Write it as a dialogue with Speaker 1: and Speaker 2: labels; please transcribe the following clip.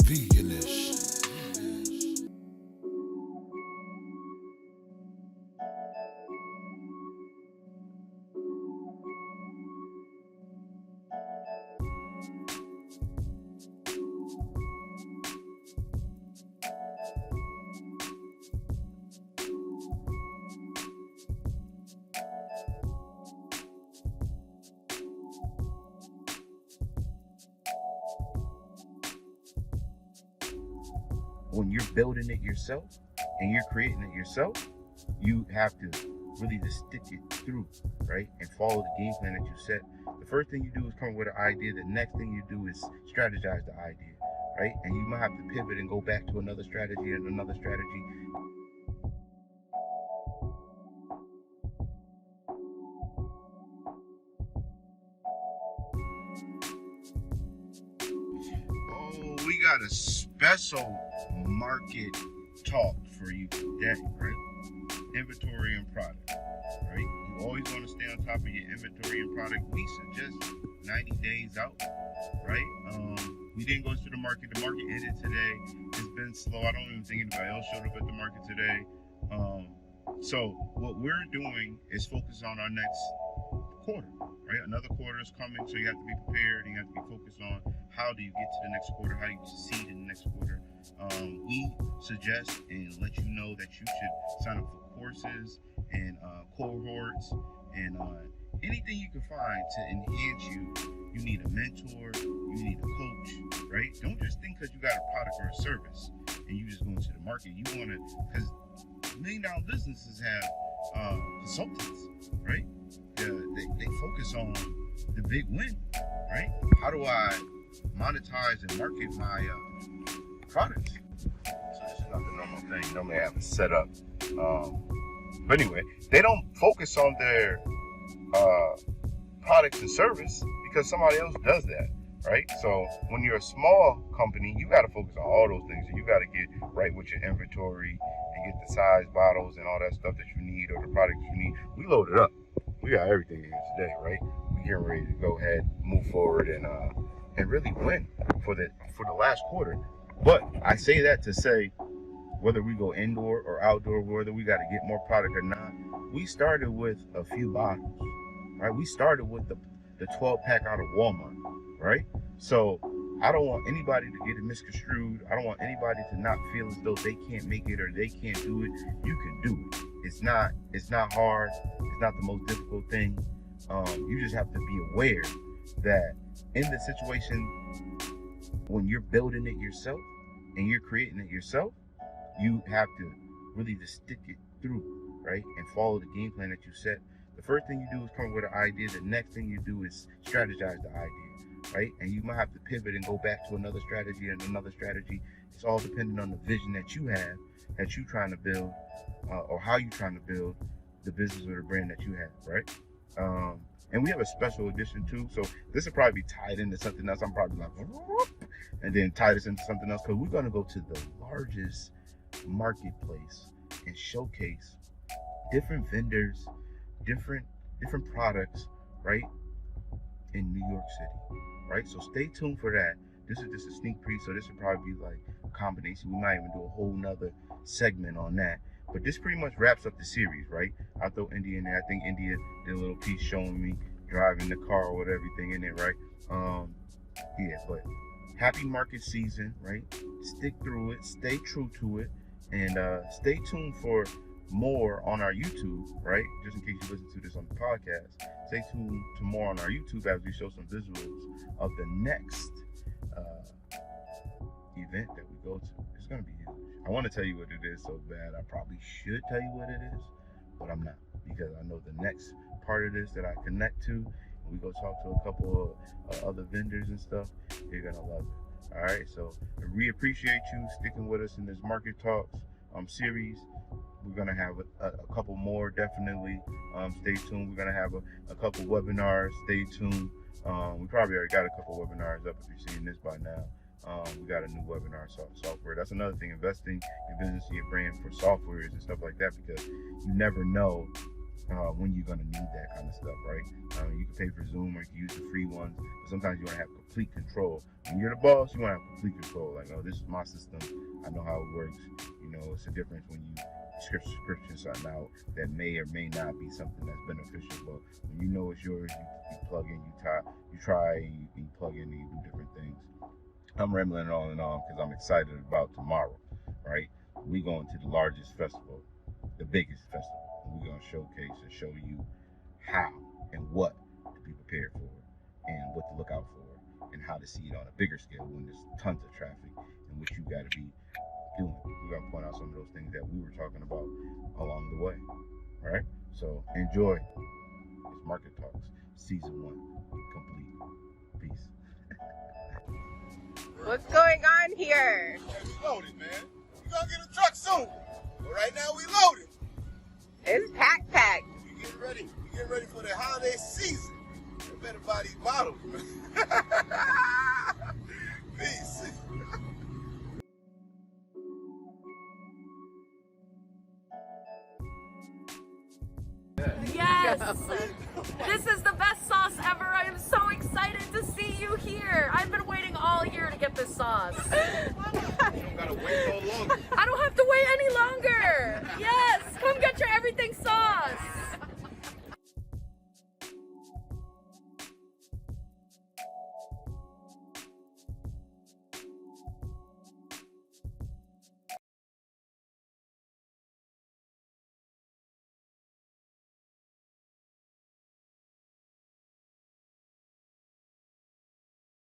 Speaker 1: Veganish.
Speaker 2: When you're building it yourself and you're creating it yourself, you have to really just stick it through, right? And follow the game plan that you set. The first thing you do is come up with an idea. The next thing you do is strategize the idea, right? And you might have to pivot and go back to another strategy and another strategy. Oh, we got a special market talk for you today, right? Inventory and product, right? You always want to stay on top of your inventory and product. We suggest 90 days out, right? We didn't go to the market. The market ended today. It's been slow. I don't even think anybody else showed up at the market today. So what we're doing is focus on our next quarter, right? Another quarter is coming, so you have to be prepared. You have to be focused on how do you get to the next quarter, how do you succeed in the next quarter. We suggest and let you know that you should sign up for courses and cohorts and anything you can find to enhance you. You need a mentor, you need a coach, right? Don't just think because you got a product or a service and you just go into the market. You want to, because $1 million businesses have consultants, right? They focus on the big win, right? How do I monetize and market my products? So this is not the normal thing. Normally I have it set up. But anyway, they don't focus on their products and service because somebody else does that, right? So when you're a small company, you got to focus on all those things. You got to get right with your inventory and get the size bottles and all that stuff that you need or the products you need. We loaded up. We got everything in today, right? We getting ready to go ahead, move forward, and really win for the last quarter. But I say that to say, whether we go indoor or outdoor, whether we got to get more product or not, we started with a few bottles, right? We started with the 12-pack out of Walmart, right? So I don't want anybody to get it misconstrued. I don't want anybody to not feel as though they can't make it or they can't do it. You can do it. It's not hard. It's not the most difficult thing. You just have to be aware that in the situation when you're building it yourself and you're creating it yourself, you have to really just stick it through, right? And follow the game plan that you set. The first thing you do is come up with an idea. The next thing you do is strategize the idea, right? And you might have to pivot and go back to another strategy and another strategy. It's all dependent on the vision that you have, that you're trying to build, or how you're trying to build the business or the brand that you have, right? And we have a special edition too. So this will probably be tied into something else. I'm probably like, and then tie this into something else, because we're going to go to the largest marketplace and showcase different vendors, different products, right, in New York City, right? So stay tuned for that. This is just a sneak peek, so this will probably be like a combination. We might even do a whole nother segment on that. But this pretty much wraps up the series, right? I'll throw India in there. I think India did a little piece showing me driving the car with everything in it, right? Yeah, but happy market season, right? Stick through it, stay true to it, and stay tuned for more on our YouTube, right? Just in case you listen to this on the podcast, stay tuned to more on our YouTube as we show some visuals of the next event that we go to. It's gonna be huge. I want to tell you what it is so bad. I probably should tell you what it is, but I'm not, because I know the next part of this that I connect to, and we go talk to a couple of other vendors and stuff, you're gonna love it. All right, so we appreciate you sticking with us in this Market Talks series. We're gonna have a couple more, definitely. Stay tuned. We're gonna have a couple webinars. Stay tuned. We probably already got a couple webinars up if you're seeing this by now. We got a new webinar software. That's another thing, investing in business and your brand for softwares and stuff like that, because you never know when you're going to need that kind of stuff, right? You can pay for Zoom, or you can use the free ones. Sometimes you want to have complete control. When you're the boss, you want to have complete control. Like, oh, this is my system. I know how it works. You know, it's a difference when you scripture something out that may or may not be something that's beneficial. But when you know it's yours, you plug in, you try, you plug in, and you do different things. I'm rambling on and on because I'm excited about tomorrow, right? We're going to the largest festival, the biggest festival. And we're going to showcase and show you how and what to be prepared for and what to look out for and how to see it on a bigger scale when there's tons of traffic and what you got to be doing. We're going to point out some of those things that we were talking about along the way, all right? So enjoy. It's Market Talks, Season 1, complete. Peace.
Speaker 1: What's going on here?
Speaker 3: We loaded, man. We're gonna get a truck soon. But right now we loaded.
Speaker 1: It's packed.
Speaker 3: We getting ready. We getting ready for the holiday season. You better buy these bottles, man. Peace.
Speaker 4: Yes! This is the best sauce ever. I am so excited to see you here. I've been waiting all year to get this sauce.
Speaker 3: You don't gotta wait no longer.
Speaker 4: I don't have to wait any longer.